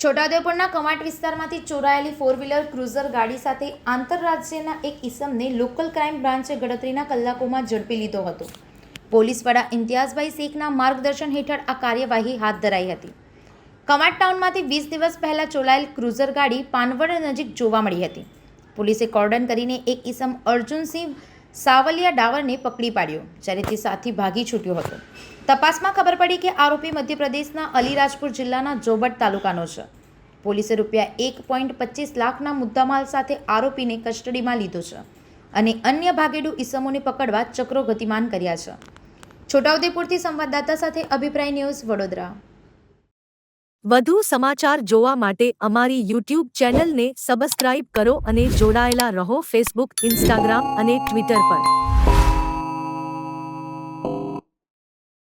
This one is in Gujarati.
છોટાઉદેપુરના કમાટ વિસ્તારમાંથી ચોરાયેલી 4 વ્હીલર ક્રુઝર ગાડી સાથે આંતરરાજ્યના એક ઇસમને લોકલ ક્રાઇમ બ્રાન્ચે ગણતરીના કલાકોમાં ઝડપી લીધો હતો. પોલીસ વડા ઇમ્તિયાઝભાઈ શેખના માર્ગદર્શન હેઠળ આ કાર્યવાહી હાથ ધરાઈ હતી. કમાટ ટાઉનમાંથી 20 દિવસ પહેલા ચોરાયેલ ક્રુઝર ગાડી પાનવડ નજીક જોવા મળી હતી. પોલીસે કોર્ડન કરીને એક ઇસમ અર્જુનસિંહ સાવલિયા ડાવરને પકડી પાડ્યો, જ્યારે તે સાથી ભાગી છૂટ્યો હતો. તપાસમાં ખબર પડી કે આરોપી મધ્યપ્રદેશના અલીરાજપુર જિલ્લાના જોબટ તાલુકાનો છે. પોલીસે ₹1.25 લાખના મુદ્દામાલ સાથે આરોપીને કસ્ટડીમાં લીધો છે અને અન્ય ભાગેડુ ઇસમોને પકડવા ચક્રો ગતિમાન કર્યા છે. છોટાઉદેપુરથી સંવાદદાતા સાથે અભિપ્રાય ન્યૂઝ, વડોદરા. વધુ સમાચાર જોવા માટે અમારી YouTube ચેનલને સબસ્ક્રાઇબ કરો અને જોડાયેલા રહો ફેસબુક, ઇન્સ્ટાગ્રામ અને ટ્વિટર પર.